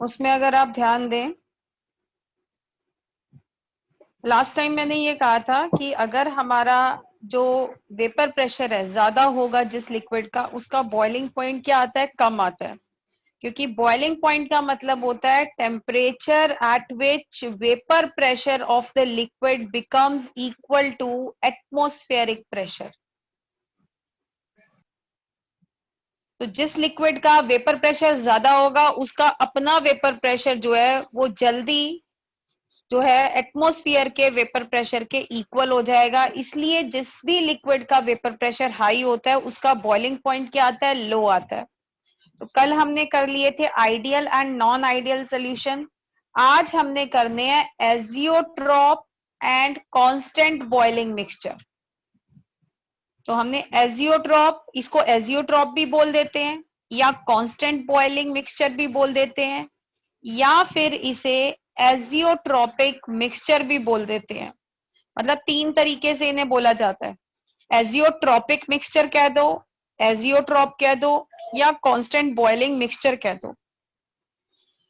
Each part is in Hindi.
उसमें अगर आप ध्यान दें, लास्ट टाइम मैंने ये कहा था कि अगर हमारा जो वेपर प्रेशर है ज्यादा होगा जिस लिक्विड का, उसका बॉइलिंग पॉइंट क्या आता है, कम आता है। क्योंकि बॉइलिंग पॉइंट का मतलब होता है temperature at which vapour pressure of the liquid becomes equal to atmospheric pressure. तो जिस लिक्विड का वेपर प्रेशर ज्यादा होगा उसका अपना वेपर प्रेशर जो है वो जल्दी जो है एटमॉस्फेयर के वेपर प्रेशर के इक्वल हो जाएगा। इसलिए जिस भी लिक्विड का वेपर प्रेशर हाई होता है उसका बॉइलिंग पॉइंट क्या आता है, लो आता है। तो कल हमने कर लिए थे ideal and non ideal solution. आज हमने करने हैं azeotrope and constant boiling mixture. तो हमने एजियोट्रॉप, इसको एजियोट्रॉप भी बोल देते हैं या कांस्टेंट बॉइलिंग मिक्सचर भी बोल देते हैं, या फिर इसे एजियोट्रॉपिक मिक्सचर भी बोल देते हैं। मतलब तीन तरीके से इन्हें बोला जाता है। एजियोट्रॉपिक मिक्सचर कह दो, एजियोट्रॉप कह दो, या कांस्टेंट बॉइलिंग मिक्सचर कह दो।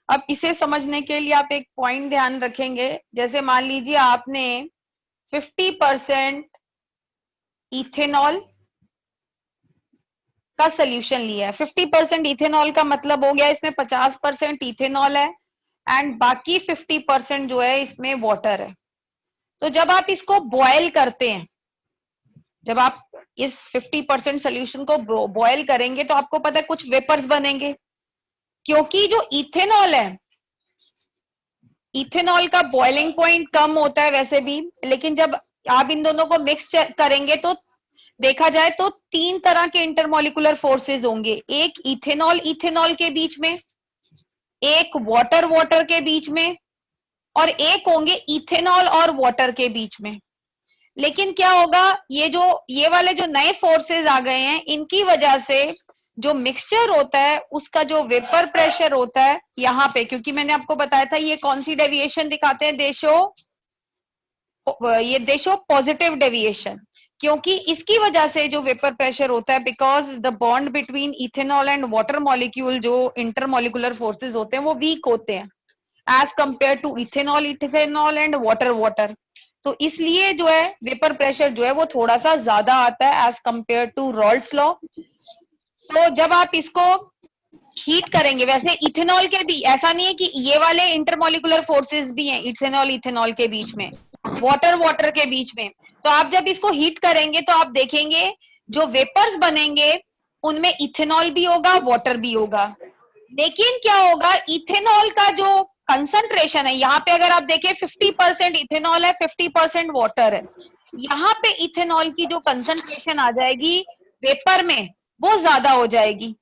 अब इसे समझने के लिए आप एक पॉइंट ध्यान रखेंगे। जैसे मान लीजिए आपने 50% इथेनॉल का सोल्यूशन लिया है। 50% इथेनॉल का मतलब हो गया इसमें 50% इथेनॉल है एंड बाकी 50% जो है इसमें वाटर है। तो जब आप इसको बॉयल करते हैं, जब आप इस 50% सोल्यूशन को बॉयल करेंगे तो आपको पता है कुछ वेपर्स बनेंगे। क्योंकि जो इथेनॉल है, इथेनॉल का बॉइलिंग पॉइंट कम होता है वैसे भी, लेकिन जब आप इन दोनों को मिक्स करेंगे तो देखा जाए तो तीन तरह के इंटरमोलिकुलर फोर्सेस होंगे। एक इथेनॉल इथेनॉल के बीच में, एक वाटर वाटर के बीच में, और एक होंगे इथेनॉल और वाटर के बीच में। लेकिन क्या होगा, ये वाले जो नए फोर्सेस आ गए हैं इनकी वजह से जो मिक्सचर होता है उसका जो वेपर प्रेशर होता है यहाँ पे, क्योंकि मैंने आपको बताया था ये कौन सी डेविएशन दिखाते हैं, दे शो पॉजिटिव डेविएशन। क्योंकि इसकी वजह से जो वेपर प्रेशर होता है, because the bond between ethanol and water molecule, जो इंटरमोलिकुलर फोर्सेस होते हैं वो वीक होते हैं as compare to ethanol ethanol and water water. तो इसलिए जो है वेपर प्रेशर जो है वो थोड़ा सा ज्यादा आता है एज कंपेयर टू रॉल्ड्स लॉ। तो जब आप इसको हीट करेंगे, वैसे इथेनॉल के भी ऐसा नहीं है कि ये वाले इंटरमोलिकुलर फोर्सेस भी हैं इथेनॉल इथेनॉल के बीच में, वाटर वाटर के बीच में। तो आप जब इसको हीट करेंगे तो आप देखेंगे जो वेपर्स बनेंगे उनमें इथेनॉल भी होगा, वाटर भी होगा। लेकिन क्या होगा, इथेनॉल का जो कंसंट्रेशन है, यहाँ पे अगर आप देखें 50% इथेनॉल है, 50% वाटर है। यहाँ पे इथेनॉल की जो कंसंट्रेशन आ जाएगी वेपर में वो ज्यादा हो जाएगी।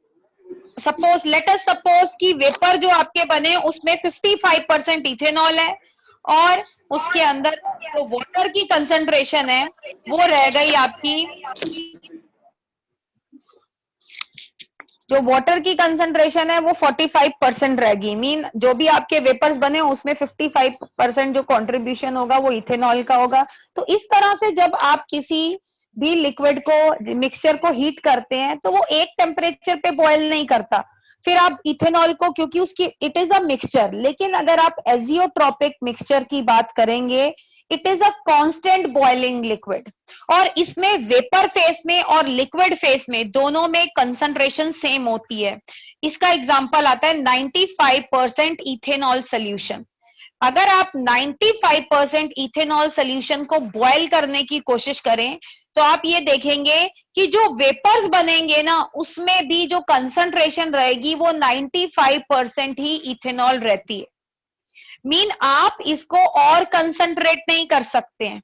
सपोज लेट अस सपोज कि वेपर जो आपके बने उसमें 55% इथेनॉल है और उसके अंदर जो वाटर की कंसंट्रेशन है वो रह गई आपकी, जो वाटर की कंसंट्रेशन है वो 45% रहेगी। मीन जो भी आपके वेपर्स बने उसमें 55% जो कंट्रीब्यूशन होगा वो इथेनॉल का होगा। तो इस तरह से जब आप किसी भी लिक्विड को, मिक्सचर को हीट करते हैं तो वो एक टेम्परेचर पे बॉयल नहीं करता। फिर आप इथेनॉल को, क्योंकि उसकी इट इज अ मिक्सचर, लेकिन अगर आप एजियोट्रॉपिक मिक्सचर की बात करेंगे, it is a constant boiling liquid और इसमें वेपर फेस में और लिक्विड फेस में दोनों में कंसंट्रेशन सेम होती है। इसका एग्जांपल आता है 95% इथेनॉल सोल्यूशन। अगर आप 95% इथेनॉल सोल्यूशन को बॉयल करने की कोशिश करें तो आप ये देखेंगे कि जो वेपर्स बनेंगे ना उसमें भी जो कंसंट्रेशन रहेगी वो 95% ही इथेनॉल रहती है। मीन आप इसको और कंसंट्रेट नहीं कर सकते हैं।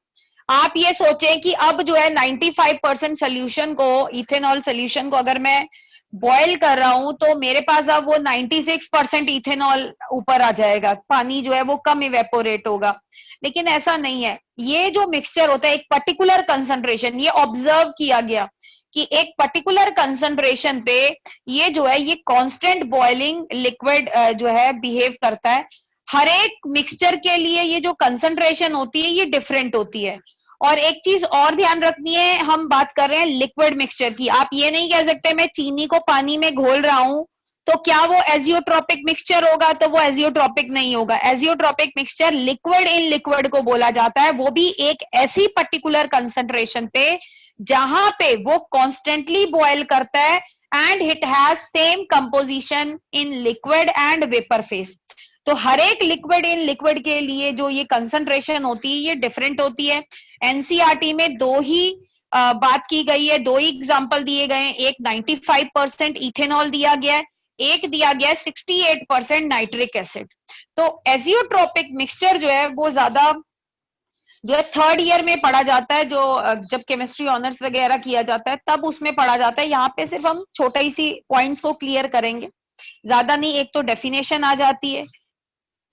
आप ये सोचें कि अब जो है 95% सोल्यूशन को, इथेनॉल सोल्यूशन को अगर मैं बॉयल कर रहा हूं तो मेरे पास अब वो 96% इथेनॉल ऊपर आ जाएगा, पानी जो है वो कम इवेपोरेट होगा। लेकिन ऐसा नहीं है। ये जो मिक्सचर होता है एक पर्टिकुलर कंसंट्रेशन, ये ऑब्जर्व किया गया कि एक पर्टिकुलर कंसंट्रेशन पे ये जो है ये कांस्टेंट बॉइलिंग लिक्विड जो है बिहेव करता है। हर एक मिक्सचर के लिए ये जो कंसंट्रेशन होती है ये डिफरेंट होती है। और एक चीज और ध्यान रखनी है, हम बात कर रहे हैं लिक्विड मिक्सचर की। आप ये नहीं कह सकते मैं चीनी को पानी में घोल रहा हूं तो क्या वो एजियोट्रोपिक मिक्सचर होगा? तो वो एजियोट्रोपिक नहीं होगा। एजियोट्रोपिक मिक्सचर लिक्विड इन लिक्विड को बोला जाता है, वो भी एक ऐसी पर्टिकुलर कंसंट्रेशन पे जहां पे वो कॉन्स्टेंटली बॉयल करता है and it has same composition in liquid and vapour phase. तो हर एक लिक्विड इन लिक्विड के लिए जो ये कंसंट्रेशन होती है ये डिफरेंट होती है। एनसीईआरटी में दो ही बात की गई है, दो ही एग्जांपल दिए गए हैं। एक 95% इथेनॉल दिया गया है, एक दिया गया है 68% नाइट्रिक एसिड। तो एजियोट्रोपिक मिक्सचर जो है वो ज्यादा जो है थर्ड ईयर में पढ़ा जाता है, जो जब केमिस्ट्री ऑनर्स वगैरह किया जाता है तब उसमें पढ़ा जाता है। यहाँ पे सिर्फ हम छोटा ही सी पॉइंट्स को क्लियर करेंगे, ज्यादा नहीं। एक तो डेफिनेशन आ जाती है,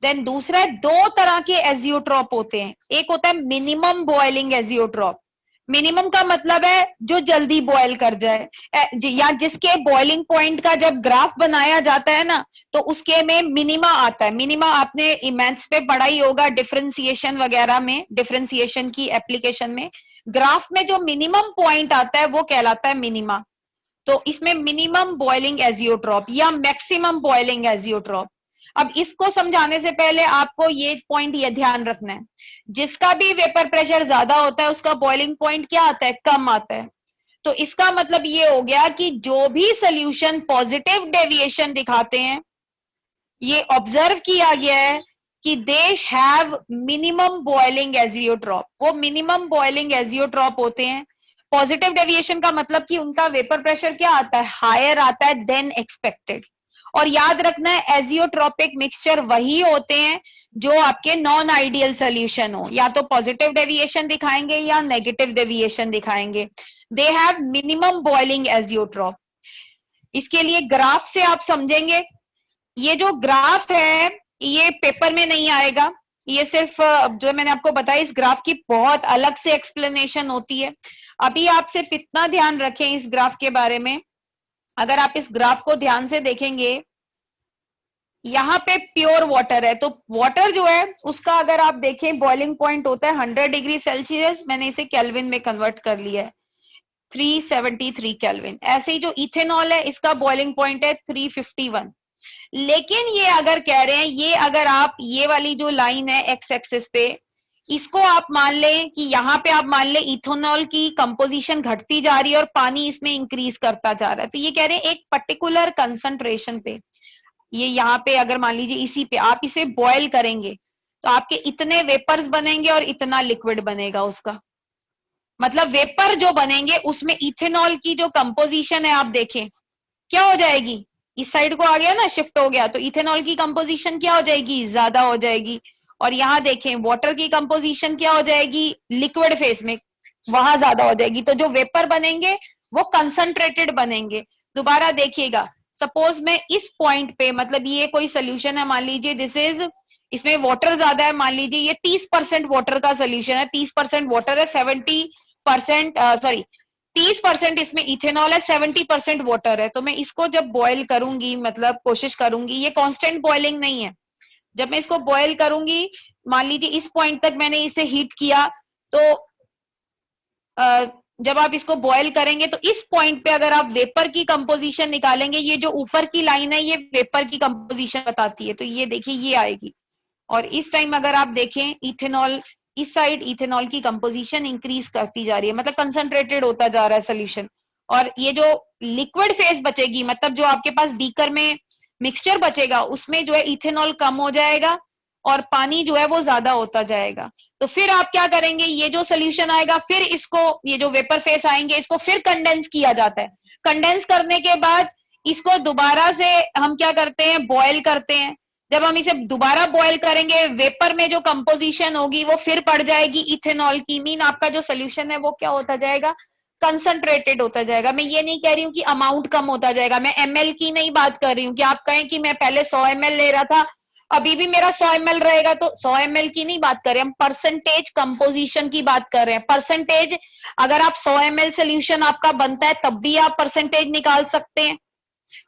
देन दूसरा है दो तरह के एजियोट्रॉप होते हैं। एक होता है मिनिमम बॉइलिंग एजियोट्रॉप। मिनिमम का मतलब है जो जल्दी बॉयल कर जाए, या जिसके बॉइलिंग पॉइंट का जब ग्राफ बनाया जाता है ना तो उसके में मिनिमा आता है। मिनिमा आपने इमेंस पे पढ़ा ही होगा, डिफरेंशिएशन वगैरह में, डिफरेंशिएशन की एप्लीकेशन में ग्राफ में जो मिनिमम पॉइंट आता है वो कहलाता है मिनिमा। तो इसमें मिनिमम बॉइलिंग एजियोट्रॉप या मैक्सिमम बॉइलिंग एजियोट्रॉप। अब इसको समझाने से पहले आपको ये पॉइंट ये ध्यान रखना है, जिसका भी वेपर प्रेशर ज्यादा होता है उसका बॉइलिंग पॉइंट क्या आता है? कम आता है। तो इसका मतलब ये हो गया कि जो भी सोल्यूशन पॉजिटिव डेविएशन दिखाते हैं, ये ऑब्जर्व किया गया है कि they have minimum boiling azeotrope. वो मिनिमम बॉइलिंग एजियोट्रॉप होते हैं। पॉजिटिव डेविएशन का मतलब कि उनका वेपर प्रेशर क्या आता है? हायर आता है देन एक्सपेक्टेड। और याद रखना है एजियोट्रोपिक मिक्सचर वही होते हैं जो आपके नॉन आइडियल सोल्यूशन हो, या तो पॉजिटिव डेविएशन दिखाएंगे या नेगेटिव डेविएशन दिखाएंगे। They have minimum boiling azeotrope. इसके लिए ग्राफ से आप समझेंगे। ये जो ग्राफ है ये पेपर में नहीं आएगा, ये सिर्फ जो मैंने आपको बताया इस ग्राफ की बहुत अलग से एक्सप्लेनेशन होती है। अभी आप सिर्फ इतना ध्यान रखें इस ग्राफ के बारे में, अगर आप इस ग्राफ को ध्यान से देखेंगे, यहाँ पे प्योर वाटर है। तो वाटर जो है उसका अगर आप देखें बॉइलिंग पॉइंट होता है 100 डिग्री सेल्सियस, मैंने इसे केल्विन में कन्वर्ट कर लिया है, 373 केल्विन। ऐसे ही जो इथेनॉल है इसका बॉइलिंग पॉइंट है 351। लेकिन ये अगर कह रहे हैं, ये अगर आप ये वाली जो लाइन है एक्स एक्सिस पे, इसको आप मान लें कि यहाँ पे आप मान लें इथेनॉल की कंपोजिशन घटती जा रही है और पानी इसमें इंक्रीज करता जा रहा है। तो ये कह रहे हैं एक पर्टिकुलर कंसंट्रेशन पे, ये यहाँ पे अगर मान लीजिए इसी पे आप इसे बॉयल करेंगे तो आपके इतने वेपर्स बनेंगे और इतना लिक्विड बनेगा उसका। मतलब वेपर जो बनेंगे उसमें इथेनॉल की जो कंपोजिशन है आप देखें क्या हो जाएगी, इस साइड को आ गया ना, शिफ्ट हो गया, तो इथेनॉल की कंपोजिशन क्या हो जाएगी? ज्यादा हो जाएगी। और यहाँ देखें वाटर की कंपोजिशन क्या हो जाएगी? लिक्विड फेस में वहां ज्यादा हो जाएगी। तो जो वेपर बनेंगे वो कंसंट्रेटेड बनेंगे। दोबारा देखिएगा, सपोज मैं इस पॉइंट पे, मतलब ये कोई सोल्यूशन है, मान लीजिए दिस इज, इसमें वाटर ज्यादा है, मान लीजिए ये 30% वाटर का सोल्यूशन है, 30% वाटर है, 70% सॉरी 30% इसमें इथेनॉल है, 70% वाटर है। तो मैं इसको जब बॉयल करूंगी, मतलब कोशिश करूंगी, ये कांस्टेंट बॉइलिंग नहीं है, जब मैं इसको बॉयल करूंगी, मान लीजिए इस पॉइंट तक मैंने इसे हीट किया, तो जब आप इसको बॉयल करेंगे तो इस पॉइंट पे अगर आप वेपर की कंपोजिशन निकालेंगे, ये जो ऊपर की लाइन है ये वेपर की कंपोजिशन बताती है, तो ये देखिए ये आएगी। और इस टाइम अगर आप देखें इथेनॉल, इस साइड इथेनॉल की कंपोजिशन इंक्रीज करती जा रही है, मतलब कंसंट्रेटेड होता जा रहा है सोल्यूशन। और ये जो लिक्विड फेज बचेगी, मतलब जो आपके पास बीकर में मिक्सचर बचेगा, उसमें जो है इथेनॉल कम हो जाएगा और पानी जो है वो ज्यादा होता जाएगा। तो फिर आप क्या करेंगे, ये जो सोल्यूशन आएगा फिर इसको, ये जो वेपर फेस आएंगे इसको फिर कंडेंस किया जाता है। कंडेंस करने के बाद इसको दोबारा से हम क्या करते हैं, बॉयल करते हैं। जब हम इसे दोबारा बॉयल करेंगे, वेपर में जो कंपोजिशन होगी वो फिर पड़ जाएगी इथेनॉल की, मीन आपका जो सोल्यूशन है वो क्या होता जाएगा? कंसंट्रेटेड होता जाएगा। मैं ये नहीं कह रही हूँ कि अमाउंट कम होता जाएगा, मैं एमएल की नहीं बात कर रही हूँ कि आप कहें कि मैं पहले 100 ml ले रहा था अभी भी मेरा 100 ml रहेगा, तो 100 ml की नहीं बात कर रहे, हम परसेंटेज कंपोजिशन की बात कर रहे हैं। परसेंटेज, अगर आप 100 ml सोल्यूशन आपका बनता है तब भी आप परसेंटेज निकाल सकते हैं,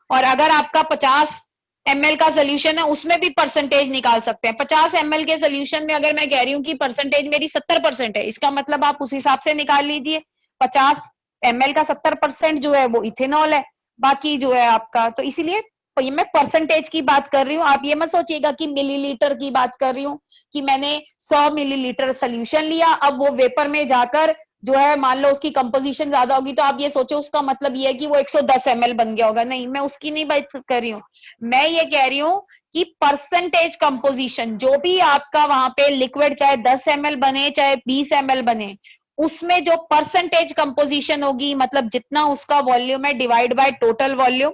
और अगर आपका 50 ml का सोल्यूशन है उसमें भी परसेंटेज निकाल सकते हैं। 50 ml के सोल्यूशन में अगर मैं कह रही हूँ कि परसेंटेज मेरी 70% है, इसका मतलब आप उस हिसाब से निकाल लीजिए, 50 ml का 70% जो है वो इथेनॉल है, बाकी जो है आपका, तो इसीलिए ये मैं परसेंटेज की बात कर रही हूँ, आप ये मत सोचिएगा कि मिलीलीटर की बात कर रही हूँ कि मैंने 100 मिलीलीटर सोल्यूशन लिया, अब वो वेपर में जाकर जो है मान लो उसकी कंपोजिशन ज्यादा होगी तो आप ये सोचो उसका मतलब ये है कि वो 110 ml बन गया होगा। नहीं, मैं उसकी नहीं बात कर रही हूँ, मैं ये कह रही हूँ कि परसेंटेज कंपोजिशन जो भी आपका वहां पे लिक्विड चाहे 10 ml बने चाहे 20 ml बने, उसमें जो परसेंटेज कंपोजिशन होगी मतलब जितना उसका वॉल्यूम है डिवाइड बाय टोटल वॉल्यूम,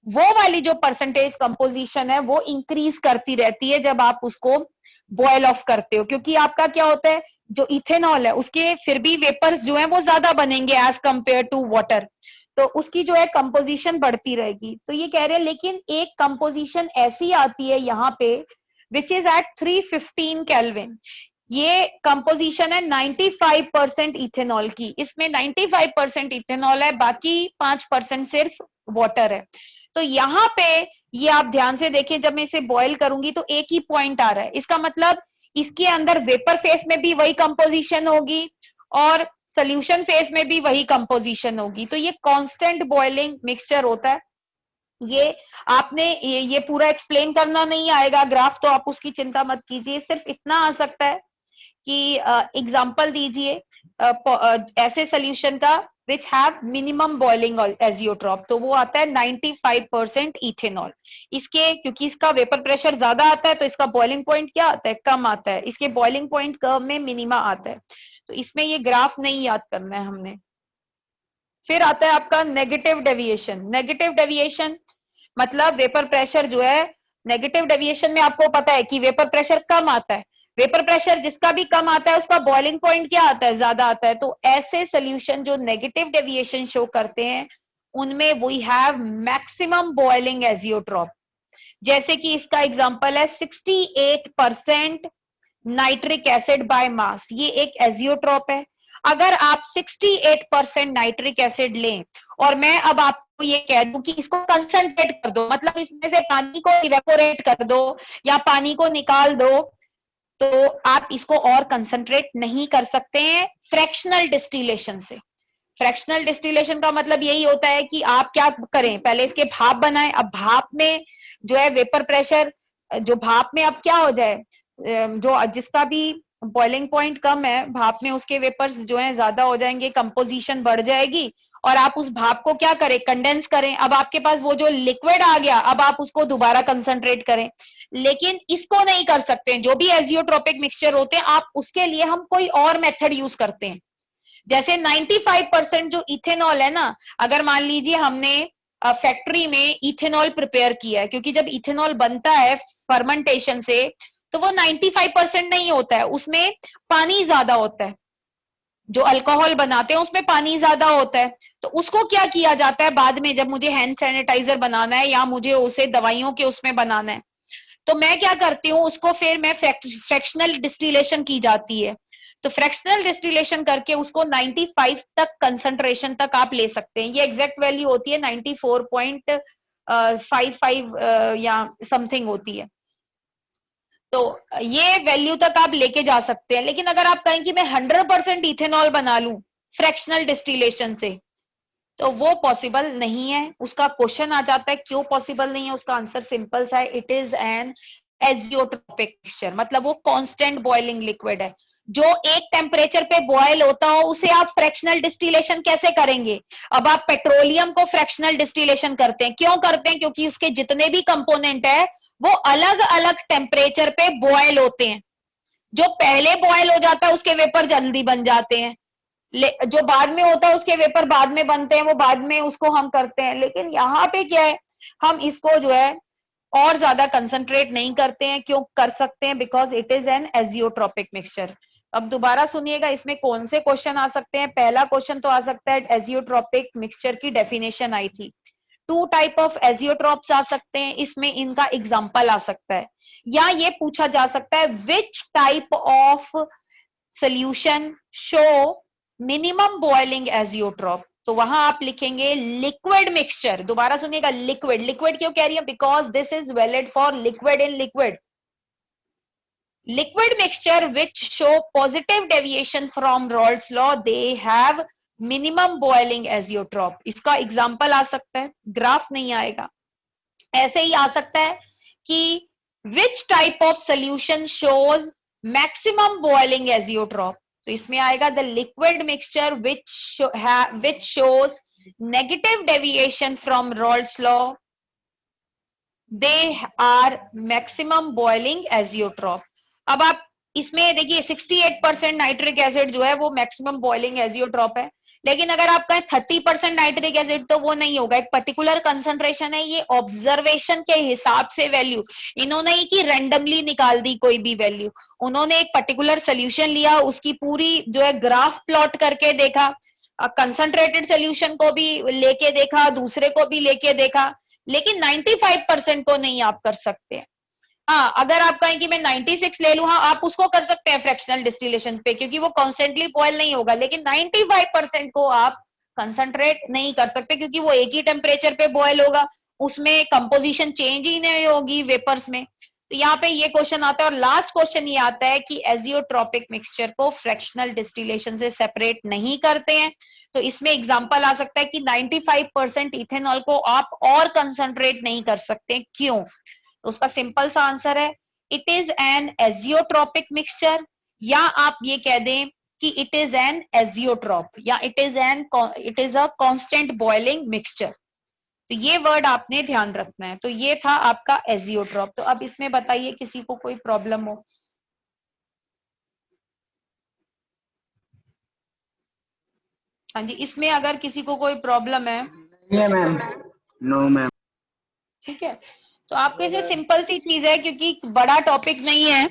वो वाली जो परसेंटेज कंपोजिशन है वो इंक्रीज करती रहती है जब आप उसको बॉयल ऑफ करते हो, क्योंकि आपका क्या होता है जो इथेनॉल है उसके फिर भी वेपर्स जो है वो ज्यादा बनेंगे एज कंपेयर टू वाटर, तो उसकी जो है कंपोजिशन बढ़ती रहेगी। तो ये कह रहे हैं लेकिन एक कंपोजिशन ऐसी आती है यहाँ पे विच इज एट 315 केल्विन, ये कंपोजिशन है 95% इथेनॉल की, इसमें 95% इथेनॉल है, बाकी 5% सिर्फ वाटर है। तो यहाँ पे ये आप ध्यान से देखें, जब मैं इसे बॉयल करूंगी तो एक ही पॉइंट आ रहा है, इसका मतलब इसके अंदर वेपर फेस में भी वही कंपोजिशन होगी और सोल्यूशन फेस में भी वही कंपोजिशन होगी। तो ये कांस्टेंट बॉइलिंग मिक्सचर होता है। ये आपने ये पूरा एक्सप्लेन करना नहीं आएगा ग्राफ, तो आप उसकी चिंता मत कीजिए, सिर्फ इतना आ सकता है कि एग्जांपल दीजिए ऐसे सोल्यूशन का which have minimum boiling azeotrope, तो वो आता है 95% इथेनॉल। इसके क्योंकि इसका वेपर प्रेशर ज्यादा आता है तो इसका बॉइलिंग पॉइंट क्या आता है, कम आता है, इसके बॉइलिंग पॉइंट कर्व में मिनिमा आता है, तो इसमें ये ग्राफ नहीं याद करना है हमने। फिर आता है आपका नेगेटिव डेविएशन। नेगेटिव डेविएशन मतलब वेपर प्रेशर जो है, नेगेटिव डेविएशन में आपको पता है कि वेपर प्रेशर कम आता है, वेपर प्रेशर जिसका भी कम आता है उसका बॉइलिंग पॉइंट क्या आता है, ज्यादा आता है। तो ऐसे सोल्यूशन जो नेगेटिव डेविएशन शो करते हैं उनमें we have maximum boiling azeotrope, जैसे कि इसका एग्जांपल है 68% नाइट्रिक एसिड बाय मास, ये एक एजियोट्रॉप है। अगर आप 68% नाइट्रिक एसिड लें और मैं अब आपको ये कह दूं कि इसको कंसंट्रेट कर दो, मतलब इसमें से पानी को इवेपोरेट कर दो या पानी को निकाल दो, तो आप इसको और कंसंट्रेट नहीं कर सकते हैं फ्रैक्शनल डिस्टिलेशन से। फ्रैक्शनल डिस्टिलेशन का मतलब यही होता है कि आप क्या करें, पहले इसके भाप बनाएं, अब भाप में जो है वेपर प्रेशर, जो भाप में अब क्या हो जाए, जो जिसका भी बॉइलिंग पॉइंट कम है भाप में उसके वेपर्स जो है ज्यादा हो जाएंगे, कंपोजिशन बढ़ जाएगी और आप उस भाप को क्या करें, कंडेंस करें। अब आपके पास वो जो लिक्विड आ गया, अब आप उसको दोबारा कंसंट्रेट करें, लेकिन इसको नहीं कर सकते। जो भी एजियोट्रोपिक मिक्सचर होते हैं आप उसके लिए हम कोई और मेथड यूज करते हैं, जैसे 95% जो इथेनॉल है ना, अगर मान लीजिए हमने फैक्ट्री में इथेनॉल प्रिपेयर किया है, क्योंकि जब इथेनॉल बनता है फर्मेंटेशन से तो वो 95% नहीं होता है, उसमें पानी ज्यादा होता है, जो अल्कोहल बनाते हैं उसमें पानी ज्यादा होता है। तो उसको क्या किया जाता है बाद में, जब मुझे हैंड सैनिटाइजर बनाना है या मुझे उसे दवाइयों के उसमें बनाना है, तो मैं क्या करती हूँ उसको फिर मैं फ्रैक्शनल डिस्टिलेशन की जाती है। तो फ्रैक्शनल डिस्टिलेशन करके उसको 95 तक कंसंट्रेशन तक आप ले सकते हैं, ये एग्जैक्ट वैल्यू होती है 94.55 या समथिंग होती है। तो ये वैल्यू तक आप लेके जा सकते हैं। लेकिन अगर आप कहें कि मैं 100% इथेनॉल बना लूं फ्रैक्शनल डिस्टिलेशन से, तो वो पॉसिबल नहीं है। उसका क्वेश्चन आ जाता है क्यों पॉसिबल नहीं है, उसका आंसर सिंपल सा है, it is an azeotropic mixture, मतलब वो कांस्टेंट बॉइलिंग लिक्विड है। जो एक टेम्परेचर पे बॉयल होता हो उसे आप फ्रैक्शनल डिस्टिलेशन कैसे करेंगे। अब आप पेट्रोलियम को फ्रैक्शनल डिस्टिलेशन करते हैं, क्यों करते हैं, क्योंकि उसके जितने भी कंपोनेंट है वो अलग अलग टेम्परेचर पे बॉयल होते हैं। जो पहले बॉयल हो जाता है उसके वेपर जल्दी बन जाते हैं, जो बाद में होता है उसके वेपर बाद में बनते हैं, वो बाद में उसको हम करते हैं। लेकिन यहाँ पे क्या है, हम इसको जो है और ज्यादा कंसंट्रेट नहीं करते हैं। क्यों कर सकते हैं, because it is an azeotropic mixture. अब दोबारा सुनिएगा, इसमें कौन से क्वेश्चन आ सकते हैं। पहला क्वेश्चन तो आ सकता है एजियोट्रोपिक मिक्सचर की डेफिनेशन आई थी, टू टाइप ऑफ एजियोट्रोप्स आ सकते हैं, इसमें इनका एग्जाम्पल आ सकता है, या ये पूछा जा सकता है विच type of solution show minimum boiling azeotrope, तो वहां आप लिखेंगे लिक्विड मिक्सचर। दोबारा सुनिएगा, लिक्विड, लिक्विड क्यों कह रही है, because this is valid for liquid in liquid. Liquid mixture which show positive deviation from Rawls law, they have minimum boiling azeotrope. इसका एग्जाम्पल आ सकता है, ग्राफ नहीं आएगा। ऐसे ही आ सकता है कि which type of solution shows maximum boiling azeotrope, तो इसमें आएगा the liquid mixture which shows negative deviation from Raoult's law, they are maximum boiling azeotrope. अब आप इसमें देखिए 68% नाइट्रिक एसिड जो है वो मैक्सिमम बॉइलिंग एजियोट्रॉप है, लेकिन अगर आप कहें 30% नाइट्रिक एसिड तो वो नहीं होगा, एक पर्टिकुलर कंसंट्रेशन है, ये ऑब्जर्वेशन के हिसाब से वैल्यू, इन्होंने ही कि रैंडमली निकाल दी कोई भी वैल्यू, उन्होंने एक पर्टिकुलर सोल्यूशन लिया, उसकी पूरी जो है ग्राफ प्लॉट करके देखा, कंसंट्रेटेड सोल्यूशन को भी लेके देखा, दूसरे को भी लेके देखा, लेकिन 95% को नहीं आप कर सकते। हाँ, अगर आप कहें कि मैं 96 ले लूं, हाँ आप उसको कर सकते हैं फ्रैक्शनल डिस्टिलेशन पे, क्योंकि वो कॉन्स्टेंटली बॉयल नहीं होगा, लेकिन 95% को आप कंसंट्रेट नहीं कर सकते, क्योंकि वो एक ही टेम्परेचर पे बॉयल होगा, उसमें कंपोजिशन चेंज ही नहीं होगी वेपर्स में। तो यहाँ पे ये क्वेश्चन आता है, और लास्ट क्वेश्चन ये आता है कि एजियोट्रोपिक मिक्सचर को फ्रैक्शनल डिस्टिलेशन से सेपरेट नहीं करते हैं। तो इसमें एग्जांपल आ सकता है कि 95% इथेनॉल को आप और कंसंट्रेट नहीं कर सकते, क्यों? तो उसका सिंपल सा आंसर है it is an azeotropic mixture, या आप ये कह दें कि इट इज एन एजियोट्रोप, या it is a constant boiling mixture. तो ये वर्ड आपने ध्यान रखना है। तो ये था आपका एजियोट्रोप। तो अब इसमें बताइए किसी को कोई प्रॉब्लम हो? हाँ जी, इसमें अगर किसी को कोई प्रॉब्लम है, मैम, नो मैम। ठीक है, तो आपके से सिंपल सी चीज है, क्योंकि बड़ा टॉपिक नहीं है,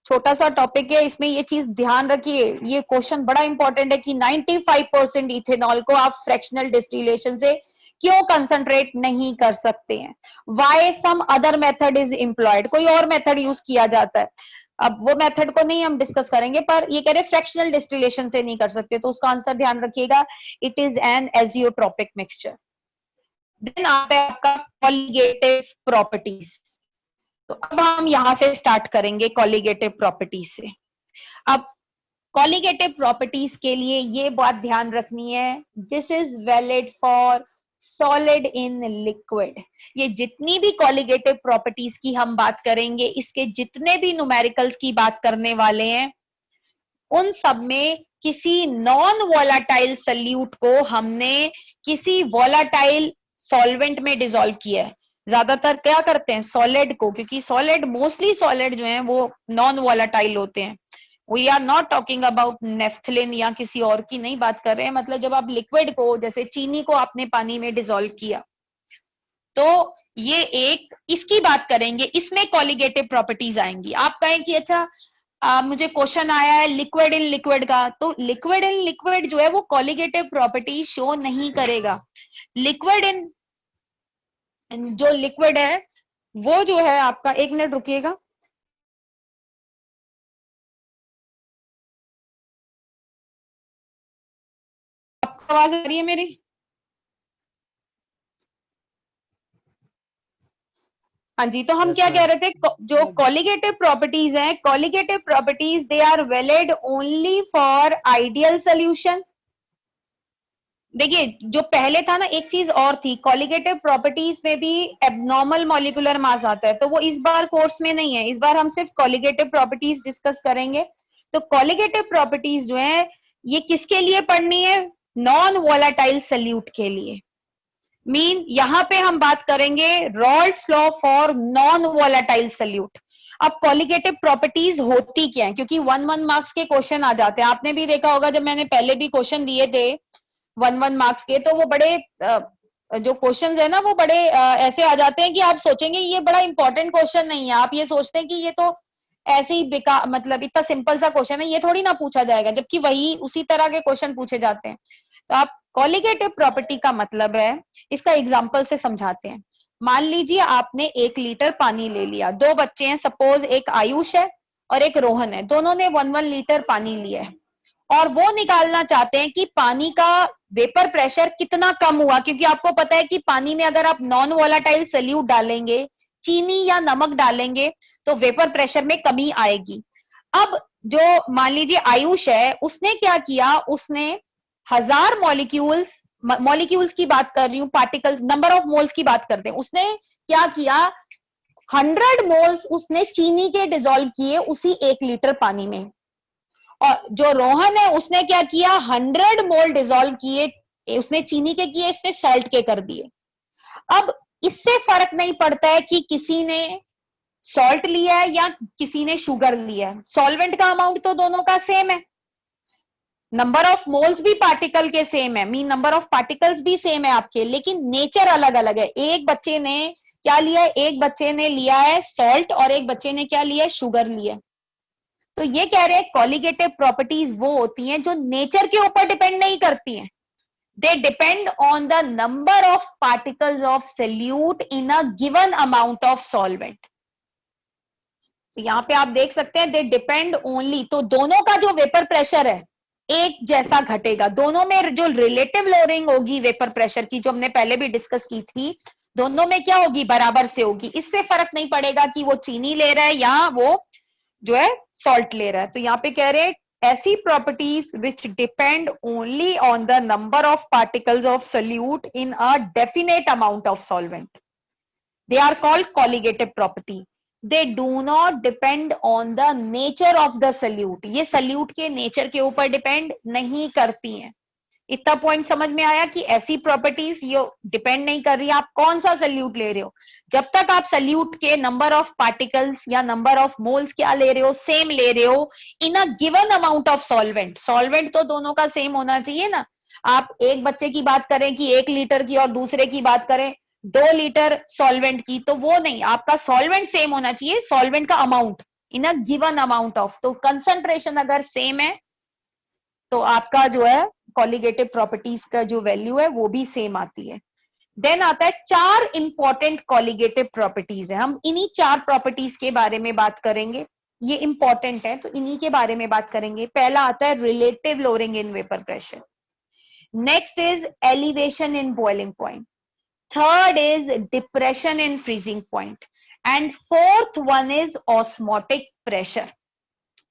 छोटा सा टॉपिक है, इसमें ये चीज ध्यान रखिए, ये क्वेश्चन बड़ा इंपॉर्टेंट है कि 95% इथेनॉल को आप फ्रैक्शनल डिस्टिलेशन से क्यों कंसंट्रेट नहीं कर सकते हैं, why some other method is employed, कोई और मेथड यूज किया जाता है। अब वो मेथड को नहीं हम डिस्कस करेंगे, पर ये कह रहे फ्रैक्शनल डिस्टिलेशन से नहीं कर सकते, तो उसका आंसर ध्यान रखिएगा, it is an azeotropic mixture. Then आता है आपका कॉलिगेटिव प्रॉपर्टीज। तो अब हम यहां से स्टार्ट करेंगे कॉलिगेटिव प्रॉपर्टीज से। अब कॉलिगेटिव प्रॉपर्टीज के लिए ये बात ध्यान रखनी है, this is valid for solid in liquid. ये जितनी भी कॉलिगेटिव प्रॉपर्टीज की हम बात करेंगे, इसके जितने भी न्यूमेरिकल्स की बात करने वाले हैं, उन सब में किसी नॉन वोलाटाइल सल्यूट को हमने किसी वोलाटाइल सॉल्वेंट में डिसॉल्व किया है। ज्यादातर क्या करते हैं सॉलिड को, क्योंकि सॉलिड मोस्टली सॉलिड जो है वो नॉन वोलाटाइल होते हैं। We are not talking about naphthalene या किसी और की नहीं बात कर रहे हैं, मतलब जब आप लिक्विड को, जैसे चीनी को आपने पानी में डिसॉल्व किया, तो ये एक इसकी बात करेंगे, इसमें कॉलिगेटिव प्रॉपर्टीज आएंगी। आप कहें कि अच्छा मुझे क्वेश्चन आया है लिक्विड इन लिक्विड का, तो लिक्विड इन लिक्विड जो है वो कॉलिगेटिव प्रॉपर्टी शो नहीं करेगा। लिक्विड इन जो लिक्विड है वो जो है आपका, एक मिनट रुकिएगा, आपको आवाज आ रही है मेरी? हाँ जी, तो हम यस क्या कह मैम। रहे थे, जो कॉलिगेटिव प्रॉपर्टीज हैं, colligative properties they are valid only for ideal solution. देखिए जो पहले था ना, एक चीज और थी, कॉलिगेटिव प्रॉपर्टीज में भी एबनॉर्मल मॉलिक्यूलर मास आता है, तो वो इस बार कोर्स में नहीं है, इस बार हम सिर्फ कॉलिगेटिव प्रॉपर्टीज डिस्कस करेंगे। तो कॉलिगेटिव प्रॉपर्टीज जो है ये किसके लिए पढ़नी है, नॉन वोलाटाइल सल्यूट के लिए। मीन यहां पे हम बात करेंगे Raoult's law for non volatile solute. अब कॉलिगेटिव प्रॉपर्टीज होती क्या है, क्योंकि 1 मार्क्स के क्वेश्चन आ जाते हैं, आपने भी देखा होगा जब मैंने पहले भी क्वेश्चन दिए थे 1 मार्क्स के, तो वो बड़े जो क्वेश्चंस है ना वो बड़े ऐसे आ जाते हैं कि आप सोचेंगे ये बड़ा इंपॉर्टेंट क्वेश्चन नहीं है, आप ये सोचते हैं कि ये तो ऐसे ही बेकार, मतलब इतना सिंपल सा क्वेश्चन है, ये थोड़ी ना पूछा जाएगा, जबकि वही उसी तरह के क्वेश्चन पूछे जाते हैं। तो आप कॉलिगेटिव प्रॉपर्टी का मतलब है, इसका एग्जाम्पल से समझाते हैं। मान लीजिए आपने 1 लीटर पानी ले लिया, 2 बच्चे हैं, सपोज एक आयुष है और एक रोहन है, दोनों ने 1 लीटर पानी लिया है, और वो निकालना चाहते हैं कि पानी का वेपर प्रेशर कितना कम हुआ, क्योंकि आपको पता है कि पानी में अगर आप नॉन वोलाटाइल सल्यूट डालेंगे, चीनी या नमक डालेंगे, तो वेपर प्रेशर में कमी आएगी। अब जो मान लीजिए आयुष है, उसने क्या किया, उसने 1000 मॉलिक्यूल्स की बात कर रही हूँ, पार्टिकल्स नंबर ऑफ मोल्स की बात करते हैं, उसने क्या किया, 100 मोल्स उसने चीनी के डिसॉल्व किए उसी 1 लीटर पानी में, और जो रोहन है उसने क्या किया, 100 मोल डिसॉल्व किए, उसने चीनी के किए, इसने सॉल्ट के कर दिए। अब इससे फर्क नहीं पड़ता है कि किसी ने सॉल्ट लिया है या किसी ने शुगर लिया है, सॉल्वेंट का अमाउंट तो दोनों का सेम है, नंबर ऑफ मोल्स भी पार्टिकल के सेम है, मीन नंबर ऑफ पार्टिकल्स भी सेम है आपके, लेकिन नेचर अलग अलग है। एक बच्चे ने क्या लिया है, एक बच्चे ने लिया है सॉल्ट और एक बच्चे ने क्या लिया है, शुगर लिया है। तो ये कह रहे हैं कॉलिगेटिव प्रॉपर्टीज वो होती हैं जो नेचर के ऊपर डिपेंड नहीं करती हैं, they depend on the number of particles of solute in a given amount of solvent. तो यहां पे आप देख सकते हैं दे डिपेंड ओनली, तो दोनों का जो वेपर प्रेशर है एक जैसा घटेगा, दोनों में जो रिलेटिव लोअरिंग होगी वेपर प्रेशर की, जो हमने पहले भी डिस्कस की थी, दोनों में क्या होगी, बराबर से होगी। इससे फर्क नहीं पड़ेगा कि वो चीनी ले रहा है या वो जो है सॉल्ट ले रहा है। तो यहाँ पे कह रहे हैं ऐसी properties which depend only on the number of particles of solute in a definite amount of solvent, they are called colligative property, they do not depend on the nature of the solute, ये solute के नेचर के ऊपर डिपेंड नहीं करती हैं। इतना पॉइंट समझ में आया कि ऐसी प्रॉपर्टीज ये डिपेंड नहीं कर रही, आप कौन सा सल्यूट ले रहे हो, जब तक आप सल्यूट के नंबर ऑफ पार्टिकल्स या नंबर ऑफ मोल्स क्या ले रहे हो, सेम ले रहे हो in a given amount of solvent, solvent तो दोनों का सेम होना चाहिए ना। आप एक बच्चे की बात करें कि 1 लीटर की और दूसरे की बात करें 2 लीटर सॉल्वेंट की, तो वो नहीं, आपका सॉल्वेंट सेम होना चाहिए, सॉल्वेंट का amount in a given amount of, तो कंसंट्रेशन अगर सेम है तो आपका जो है कॉलिगेटिव प्रॉपर्टीज का जो वैल्यू है वो भी सेम आती है। देन आता है 4 इंपॉर्टेंट कॉलिगेटिव प्रॉपर्टीज है, हम इन्हीं 4 प्रॉपर्टीज के बारे में बात करेंगे, ये इंपॉर्टेंट है तो इन्हीं के बारे में बात करेंगे। पहला आता है relative lowering in vapour pressure, next is elevation in boiling point, third is depression in freezing point, and fourth one is osmotic pressure.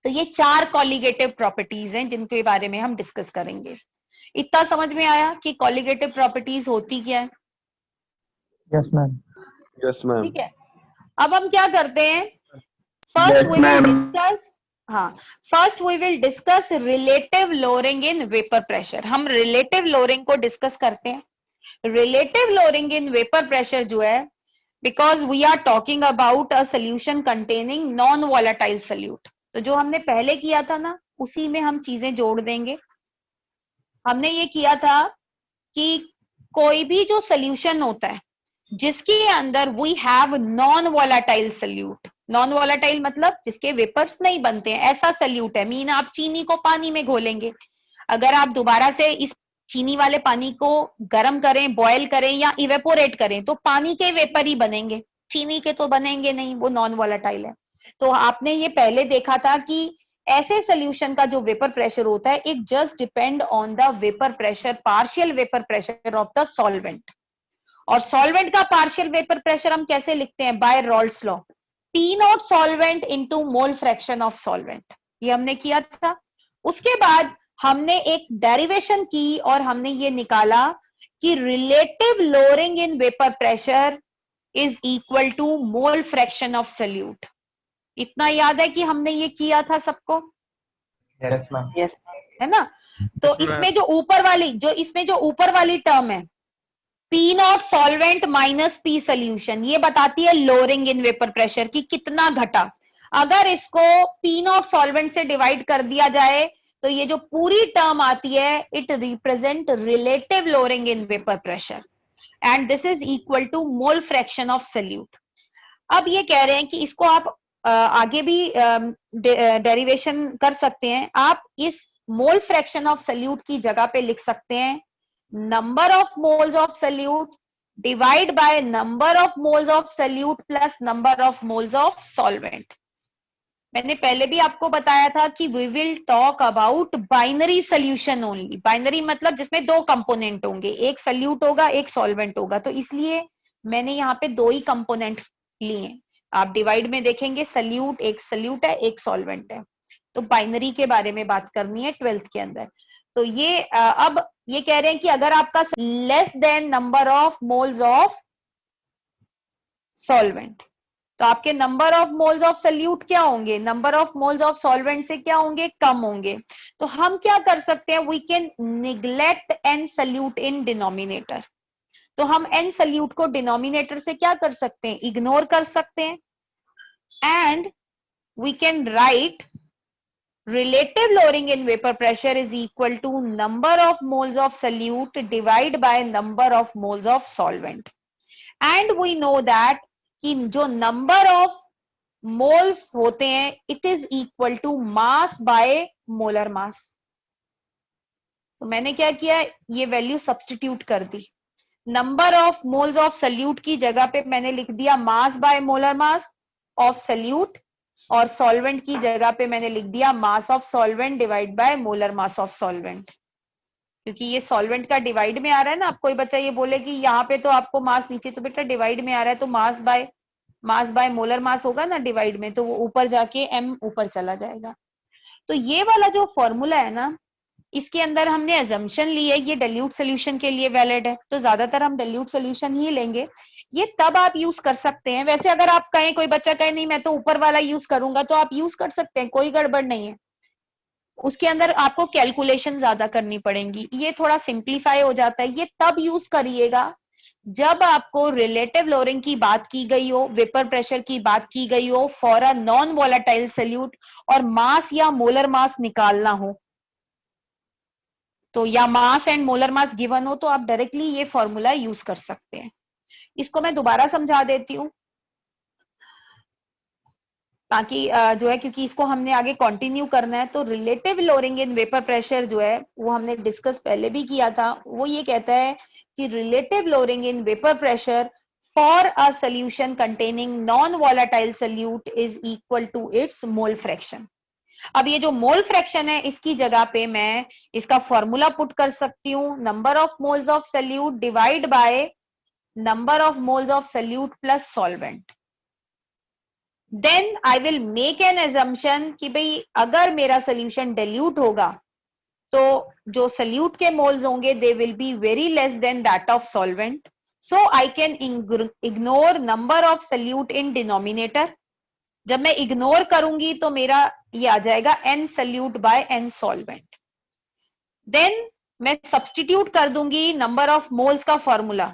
तो ये 4 कॉलिगेटिव प्रॉपर्टीज हैं जिनके बारे में हम डिस्कस करेंगे। इतना समझ में आया कि कॉलिगेटिव प्रॉपर्टीज होती क्या है? Yes ma'am. Yes ma'am. ठीक है, अब हम क्या करते हैं, फर्स्ट वी विल डिस्कस, हाँ first we will discuss relative lowering in vapour pressure. हम रिलेटिव लोअरिंग को डिस्कस करते हैं। Relative lowering in vapour pressure जो है, because we are talking about a solution containing non volatile solute, तो जो हमने पहले किया था ना उसी में हम चीजें जोड़ देंगे। हमने ये किया था कि कोई भी जो सोल्यूशन होता है जिसके अंदर we have non volatile solute, non volatile मतलब जिसके वेपर्स नहीं बनते हैं, ऐसा सोल्यूट है, मीन आप चीनी को पानी में घोलेंगे, अगर आप दोबारा से इस चीनी वाले पानी को गर्म करें, बॉयल करें या इवेपोरेट करें तो पानी के वेपर ही बनेंगे, चीनी के तो बनेंगे नहीं, वो नॉन वॉलेटाइल है। तो आपने ये पहले देखा था कि ऐसे सोल्यूशन का जो वेपर प्रेशर होता है it just depend on the vapour pressure, partial vapour pressure of the solvent. और सॉल्वेंट का पार्शियल वेपर प्रेशर हम कैसे लिखते हैं, by Raoult's law, P naught solvent into mole fraction of solvent, ये हमने किया था। उसके बाद हमने एक डेरिवेशन की और हमने ये निकाला कि relative lowering in vapour pressure is equal to mole fraction of solute. इतना याद है कि हमने ये किया था सबको? Yes ma'am. है ना? तो इसमें जो ऊपर वाली टर्म है P naught solvent minus P solution, ये बताती है लोअरिंग इन वेपर प्रेशर की कितना घटा। अगर इसको पी नॉट सॉल्वेंट से डिवाइड कर दिया जाए तो ये जो पूरी टर्म आती है it represent relative lowering in vapour pressure and this is equal to mole fraction of solute. अब ये कह रहे हैं कि इसको आप आगे भी डेरिवेशन कर सकते हैं, आप इस मोल फ्रैक्शन ऑफ सोल्यूट की जगह पे लिख सकते हैं number of moles of solute divide by number of moles of solute plus number of moles of solvent। मैंने पहले भी आपको बताया था कि we will talk about binary solution only, binary मतलब जिसमें 2 कंपोनेंट होंगे, एक solute होगा एक solvent होगा, तो इसलिए मैंने यहाँ पे 2 ही कंपोनेंट लिए। आप डिवाइड में देखेंगे solute, एक solute है एक solvent है, तो बाइनरी के बारे में बात करनी है 12th के अंदर। तो ये अब ये कह रहे हैं कि अगर आपका less than number of moles of solvent. तो आपके number of moles of salute क्या होंगे, number of moles of solvent से क्या होंगे, कम होंगे। तो हम क्या कर सकते हैं, we can neglect N solute in denominator. तो हम एन सल्यूट को डिनोमिनेटर से क्या कर सकते हैं, इग्नोर कर सकते हैं। And we can write relative lowering in vapor pressure is equal to number of moles of solute divided by number of moles of solvent. And we know that कि जो number of moles होते हैं it is equal to mass by molar mass. तो मैंने क्या किया, ये वैल्यू सब्स्टिट्यूट कर दी। Number of moles of solute की जगह पे मैंने लिख दिया mass by molar mass of solute, और सॉल्वेंट की जगह पे मैंने लिख दिया mass of solvent divide by molar mass of solvent. क्योंकि ये सॉल्वेंट का डिवाइड में आ रहा है ना, अब कोई बच्चा ये बोले कि यहाँ पे तो आपको मास, नीचे तो बेटा डिवाइड में आ रहा है, तो मास बाय मोलर मास होगा ना डिवाइड में, तो वो ऊपर जाके एम ऊपर चला जाएगा। तो ये वाला जो फॉर्मूला है ना, इसके अंदर हमने अजम्पशन ली है ये डाइल्यूट सोल्यूशन के लिए वैलिड है, तो ज्यादातर हम डाइल्यूट सोल्यूशन ही लेंगे। ये तब आप यूज कर सकते हैं, वैसे अगर आप कहें, कोई बच्चा कहे नहीं मैं तो ऊपर वाला यूज करूंगा, तो आप यूज कर सकते हैं, कोई गड़बड़ नहीं है। उसके अंदर आपको कैलकुलेशन ज्यादा करनी पड़ेंगी, ये थोड़ा सिंप्लीफाई हो जाता है। ये तब यूज करिएगा जब आपको रिलेटिव लोअरिंग की बात की गई हो, वेपर प्रेशर की बात की गई हो for a non volatile solute, और मास या मोलर मास निकालना हो, तो या mass and molar mass given हो, तो आप डायरेक्टली ये फॉर्मूला यूज कर सकते हैं। इसको मैं दोबारा समझा देती हूँ ताकि जो है, क्योंकि इसको हमने आगे कंटिन्यू करना है। तो relative lowering in vapour pressure जो है वो हमने डिस्कस पहले भी किया था। वो ये कहता है कि relative lowering in vapour pressure for a solution containing non volatile solute is equal to its mole fraction. अब ये जो मोल फ्रैक्शन है, इसकी जगह पे मैं इसका फॉर्मूला पुट कर सकती हूँ, number of moles of solute divide by number of moles of solute plus solvent. Then I will make an assumption कि भाई अगर मेरा सोल्यूशन डाइल्यूट होगा तो जो सल्यूट के मोल्स होंगे they will be very less than that of solvent, so I can ignore number of solute in denominator. जब मैं इग्नोर करूंगी तो मेरा ये आ जाएगा n solute by n solvent. Then मैं सब्सटीट्यूट कर दूंगी नंबर ऑफ मोल्स का formula,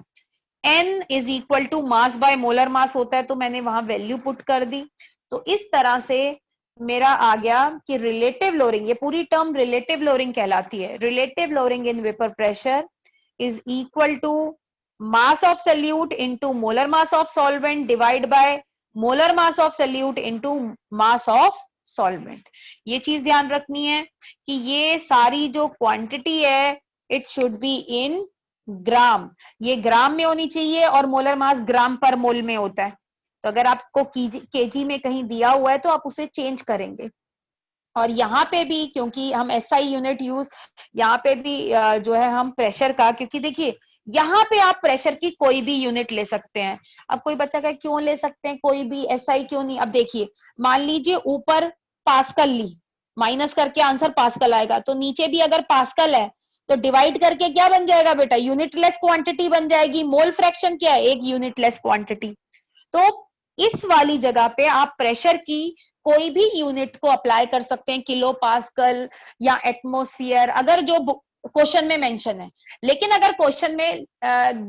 n is equal to mass by molar mass होता है, तो मैंने वहां वैल्यू पुट कर दी। तो इस तरह से मेरा आ गया कि रिलेटिव लोअरिंग, ये पूरी टर्म रिलेटिव लोअरिंग कहलाती है। Relative lowering in vapour pressure is equal to mass of solute into molar mass of solvent divide by molar mass of solute into mass of solvent. ये चीज ध्यान रखनी है कि ये सारी जो क्वांटिटी है इट शुड बी इन ग्राम, ये ग्राम में होनी चाहिए, और मोलर मास ग्राम पर मोल में होता है। तो अगर आपको केजी में कहीं दिया हुआ है तो आप उसे चेंज करेंगे। और यहाँ पे भी क्योंकि हम एसआई यूनिट यूज, यहाँ पे भी जो है हम प्रेशर का, क्योंकि देखिए यहाँ पे आप प्रेशर की कोई भी यूनिट ले सकते हैं। अब कोई बच्चा कहे क्यों ले सकते हैं कोई भी, एसआई क्यों नहीं? अब देखिए मान लीजिए ऊपर पास्कल ली, माइनस करके आंसर पास्कल आएगा, तो नीचे भी अगर पास्कल है तो डिवाइड करके क्या बन जाएगा बेटा, यूनिटलेस क्वांटिटी बन जाएगी। मोल फ्रैक्शन क्या है, एक यूनिटलेस क्वांटिटी। तो इस वाली जगह पे आप प्रेशर की कोई भी यूनिट को अप्लाई कर सकते हैं, किलो पास्कल या एटमॉस्फेयर, अगर जो क्वेश्चन में मेंशन है। लेकिन अगर क्वेश्चन में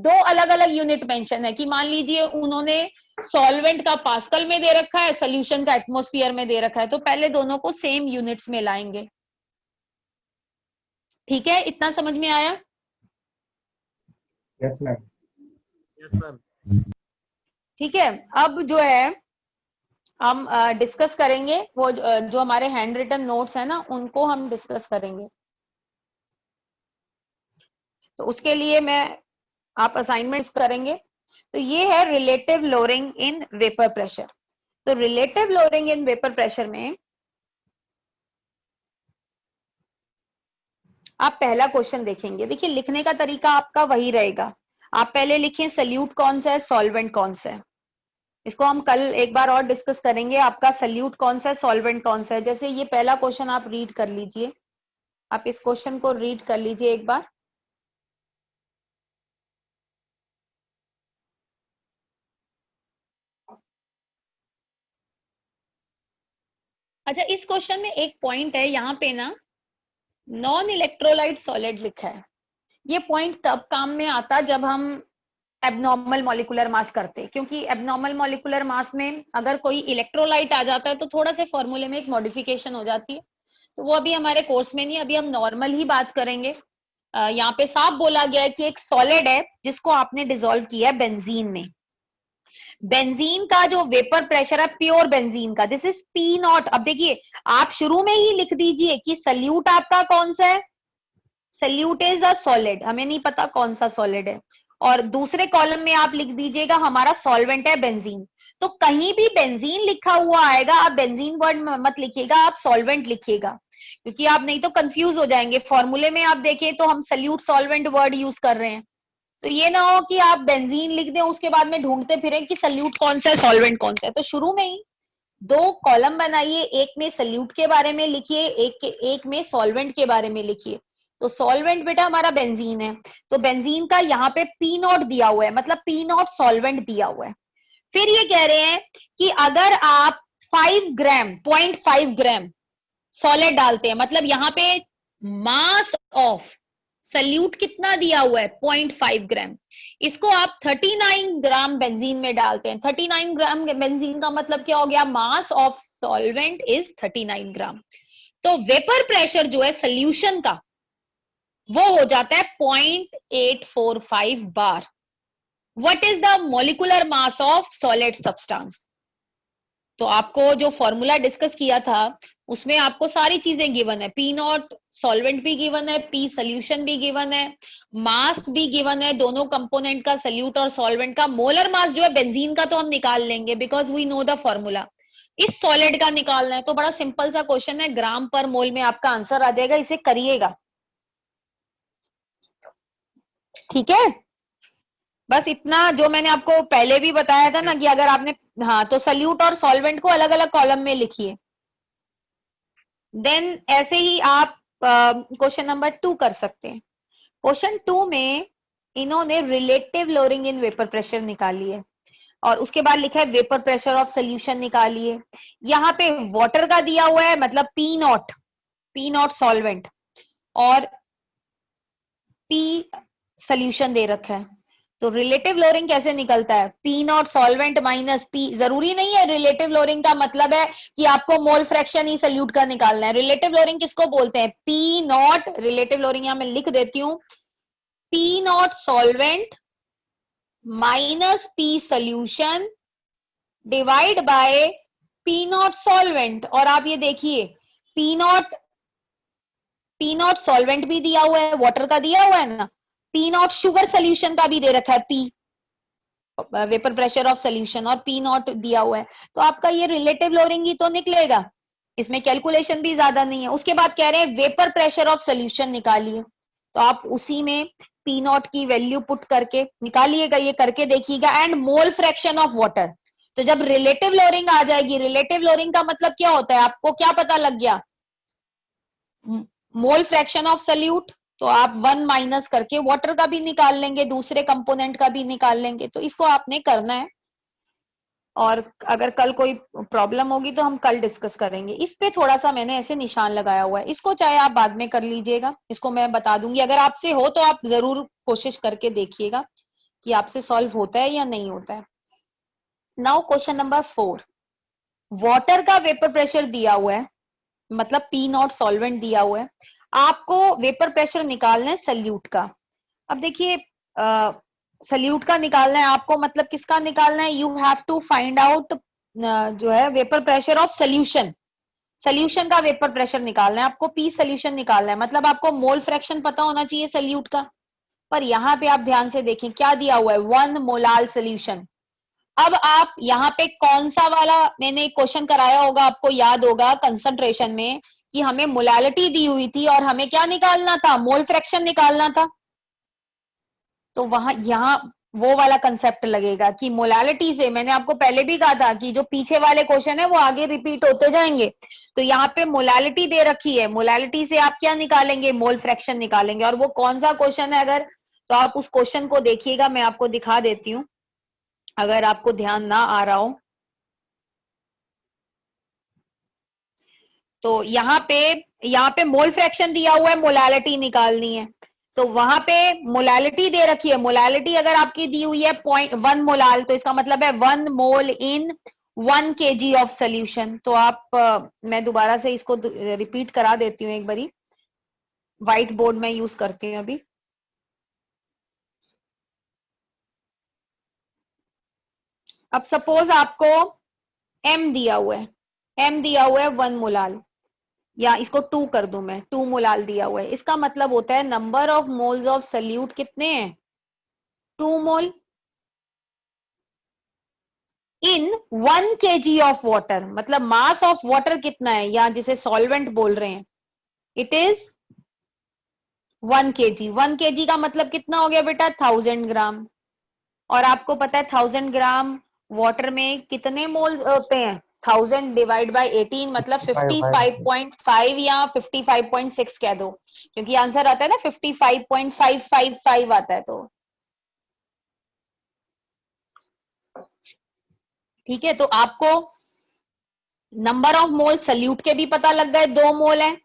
दो अलग अलग यूनिट मेंशन है, कि मान लीजिए उन्होंने सॉल्वेंट का पास्कल में दे रखा है, सोल्यूशन का एटमॉस्फेयर में दे रखा है, तो पहले दोनों को सेम यूनिट्स में लाएंगे। ठीक है, इतना समझ में आया? Yes, ma'am. Yes ma'am. ठीक है, अब जो है हम डिस्कस करेंगे वो जो हमारे हैंड रिटन नोट्स है ना, उनको हम डिस्कस करेंगे। तो उसके लिए मैं आप असाइनमेंट्स करेंगे। तो ये है relative lowering in vapour pressure. तो relative lowering in vapour pressure में आप पहला क्वेश्चन देखेंगे। देखिए लिखने का तरीका आपका वही रहेगा, आप पहले लिखें सल्यूट कौन सा है, सॉल्वेंट कौन सा है। इसको हम कल एक बार और डिस्कस करेंगे, आपका सल्यूट कौन सा है, सॉल्वेंट कौन सा है। जैसे ये पहला क्वेश्चन आप रीड कर लीजिए, आप इस क्वेश्चन को रीड कर लीजिए एक बार। अच्छा, इस क्वेश्चन में एक पॉइंट है यहाँ पे ना, नॉन इलेक्ट्रोलाइट सॉलिड लिखा है। ये पॉइंट तब काम में आता जब हम एबनॉर्मल मॉलिक्यूलर मास करते, क्योंकि एबनॉर्मल मॉलिक्यूलर मास में अगर कोई इलेक्ट्रोलाइट आ जाता है तो थोड़ा से फॉर्मूले में एक मॉडिफिकेशन हो जाती है, तो वो अभी हमारे कोर्स में नहीं, अभी हम नॉर्मल ही बात करेंगे। यहाँ पे साफ बोला गया है कि एक सॉलिड है जिसको आपने डिसॉल्व किया है बेंजीन में। बेंजीन का जो वेपर प्रेशर है प्योर बेंजीन का, दिस इज पी नॉट। अब देखिए, आप शुरू में ही लिख दीजिए कि सल्यूट आपका कौन सा है, सल्यूट इज अ सॉलिड, हमें नहीं पता कौन सा सॉलिड है, और दूसरे कॉलम में आप लिख दीजिएगा हमारा सॉल्वेंट है बेंजीन। तो कहीं भी बेंजीन लिखा हुआ आएगा, आप बेंजीन वर्ड मत लिखिएगा, आप सॉल्वेंट लिखिएगा, क्योंकि आप नहीं तो कंफ्यूज हो जाएंगे। फॉर्मूले में आप देखें तो हम सल्यूट सॉल्वेंट वर्ड यूज कर रहे हैं, तो ये ना हो कि आप बेंजीन लिख दें उसके बाद में ढूंढते फिरें कि सल्यूट कौन सा है सॉल्वेंट कौन सा है। तो शुरू में ही दो कॉलम बनाइए, एक में सल्यूट के बारे में लिखिए, एक में सॉल्वेंट के बारे में लिखिए। तो सॉल्वेंट बेटा हमारा बेंजीन है, तो बेंजीन का यहाँ पे पी नॉट दिया हुआ है, मतलब पी नॉट सॉल्वेंट दिया हुआ है। फिर ये कह रहे हैं कि अगर आप 5 ग्राम 0.5 ग्राम सॉलिड डालते हैं, मतलब यहाँ पे मास ऑफ सल्यूट कितना दिया हुआ है 0.5 ग्राम, इसको आप 39 ग्राम बेंजीन में डालते हैं। 39 ग्राम बेंजीन का मतलब क्या हो गया, मास ऑफ सॉल्वेंट इज 39 ग्राम। तो वेपर प्रेशर जो है सोल्यूशन का वो हो जाता है 0.845 bar. What is the molecular mass of solid substance? तो आपको जो फॉर्मूला डिस्कस किया था उसमें आपको सारी चीजें गिवन है, पी नॉट सॉल्वेंट भी गिवन है, पी सोल्यूशन भी गिवन है, मास भी गिवन है, दोनों कंपोनेंट का, सल्यूट और सॉल्वेंट का। मोलर मास जो है बेंजीन का तो हम निकाल लेंगे because we know the formula. इस सॉलिड का निकालना है, तो बड़ा सिंपल सा क्वेश्चन है, ग्राम पर मोल में आपका आंसर आ जाएगा, इसे करिएगा, ठीक है। बस इतना जो मैंने आपको पहले भी बताया था ना कि अगर आपने, हाँ, तो सल्यूट और सॉल्वेंट को अलग अलग कॉलम में लिखिए। देन ऐसे ही आप क्वेश्चन नंबर 2 कर सकते हैं। क्वेश्चन 2 में इन्होंने relative lowering in vapour pressure निकाली है, और उसके बाद लिखा है वेपर प्रेशर ऑफ सोल्यूशन निकालिए। यहाँ पे वाटर का दिया हुआ है, मतलब पी नॉट सॉल्वेंट और पी सोल्यूशन दे रखा है। तो रिलेटिव लोअरिंग कैसे निकलता है, P naught solvent minus P. जरूरी नहीं है, रिलेटिव लोअरिंग का मतलब है कि आपको मोल फ्रैक्शन ही सल्यूट का निकालना है। रिलेटिव लोअरिंग किसको बोलते हैं, पी नॉट, रिलेटिव लोअरिंग यहां मैं लिख देती हूं, P naught solvent minus P solution divide by P naught solvent. और आप ये देखिए, पी नॉट सॉल्वेंट भी दिया हुआ है, वाटर का दिया हुआ है ना, पी नॉट शुगर सोल्यूशन का भी दे रखा है, P vapour pressure of solution, और पी नॉट दिया हुआ है। तो आपका ये रिलेटिव लोअरिंग ही तो निकलेगा, इसमें कैलकुलेशन भी ज्यादा नहीं है। उसके बाद कह रहे हैं वेपर प्रेशर ऑफ सोल्यूशन निकालिए, तो आप उसी में पी नॉट की वैल्यू पुट करके निकालिएगा, ये करके देखिएगा, and mole fraction of water. तो जब रिलेटिव लोअरिंग आ जाएगी, रिलेटिव लोअरिंग का मतलब क्या होता है, आपको क्या पता लग गया, मोल फ्रैक्शन ऑफ सल्यूट, तो आप 1 माइनस करके वाटर का भी निकाल लेंगे, दूसरे कंपोनेंट का भी निकाल लेंगे। तो इसको आपने करना है, और अगर कल कोई प्रॉब्लम होगी तो हम कल डिस्कस करेंगे। इस पे थोड़ा सा मैंने ऐसे निशान लगाया हुआ है, इसको चाहे आप बाद में कर लीजिएगा, इसको मैं बता दूंगी। अगर आपसे हो तो आप जरूर कोशिश करके देखिएगा कि आपसे सॉल्व होता है या नहीं होता है। नाउ क्वेश्चन नंबर 4, वाटर का वेपर प्रेशर दिया हुआ है, मतलब पी नॉट सॉल्वेंट दिया हुआ है, आपको वेपर प्रेशर निकालना है सल्यूट का। अब देखिए, सल्यूट का निकालना है आपको, मतलब किसका निकालना है, you have to find out जो है vapour pressure of solution. Solution का वेपर प्रेशर निकालना है आपको, पी सोल्यूशन निकालना है, मतलब आपको मोल फ्रैक्शन पता होना चाहिए सल्यूट का। पर यहाँ पे आप ध्यान से देखें क्या दिया हुआ है, 1 मोलाल सोल्यूशन। अब आप यहाँ पे कौन सा वाला मैंने क्वेश्चन कराया होगा, आपको याद होगा कंसंट्रेशन में, कि हमें मोलालिटी दी हुई थी और हमें क्या निकालना था, मोल फ्रैक्शन निकालना था। तो वहां यहाँ वो वाला कंसेप्ट लगेगा कि मोलालिटी से, मैंने आपको पहले भी कहा था कि जो पीछे वाले क्वेश्चन है वो आगे रिपीट होते जाएंगे। तो यहाँ पे मोलालिटी दे रखी है, मोलालिटी से आप क्या निकालेंगे, मोल फ्रैक्शन निकालेंगे। और वो कौन सा क्वेश्चन है, अगर तो आप उस क्वेश्चन को देखिएगा, मैं आपको दिखा देती हूँ अगर आपको ध्यान ना आ रहा हो। तो यहाँ पे मोल फ्रैक्शन दिया हुआ है, मोलालिटी निकालनी है। तो वहां पे मोलालिटी दे रखी है, मोलालिटी अगर आपकी दी हुई है 0.1 मोलाल, तो इसका मतलब है 1 मोल इन 1 kg ऑफ सोल्यूशन। तो आप मैं दोबारा से इसको रिपीट करा देती हूँ एक बारी, व्हाइट बोर्ड में यूज करती हूँ अभी। अब सपोज आपको m दिया हुआ है, m दिया हुआ है 1 मोलाल, या इसको 2 कर दूं मैं, 2 मोलाल दिया हुआ है। इसका मतलब होता है number of moles of solute कितने हैं, 2 मोल इन 1 kg ऑफ वाटर। मतलब मास ऑफ वाटर कितना है, या जिसे सॉल्वेंट बोल रहे हैं, इट इज 1 kg। 1 kg का मतलब कितना हो गया बेटा, 1000 ग्राम। और आपको पता है 1000 ग्राम वाटर में कितने मोल्स होते हैं, 1000 डिवाइड बाय 18 मतलब 55.5 या 55.6 कह दो, क्योंकि आंसर आता है ना 55.555 आता है। तो ठीक है, तो आपको नंबर ऑफ मोल सल्यूट के भी पता लग गए 2 मोल है,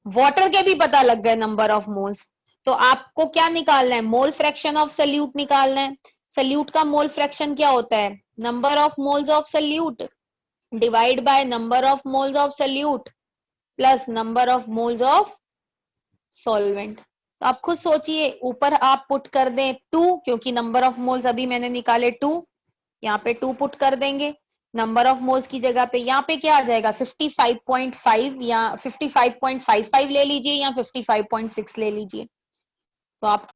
वाटर के भी पता लग गए नंबर ऑफ मोल्स। तो आपको क्या निकालना है, मोल फ्रैक्शन ऑफ सल्यूट निकालना है। सल्यूट का मोल फ्रैक्शन क्या होता है, number of moles of salute divide by number of moles of salute plus number of moles of solvent. तो आप खुद सोचिए, ऊपर आप पुट कर दें 2, क्योंकि नंबर ऑफ मोल्स अभी मैंने निकाले 2, यहाँ पे 2 पुट कर देंगे। नंबर ऑफ मोल्स की जगह पे यहाँ पे क्या आ जाएगा 55.5 या 55.55 ले लीजिए या 55.6 ले लीजिए। तो आप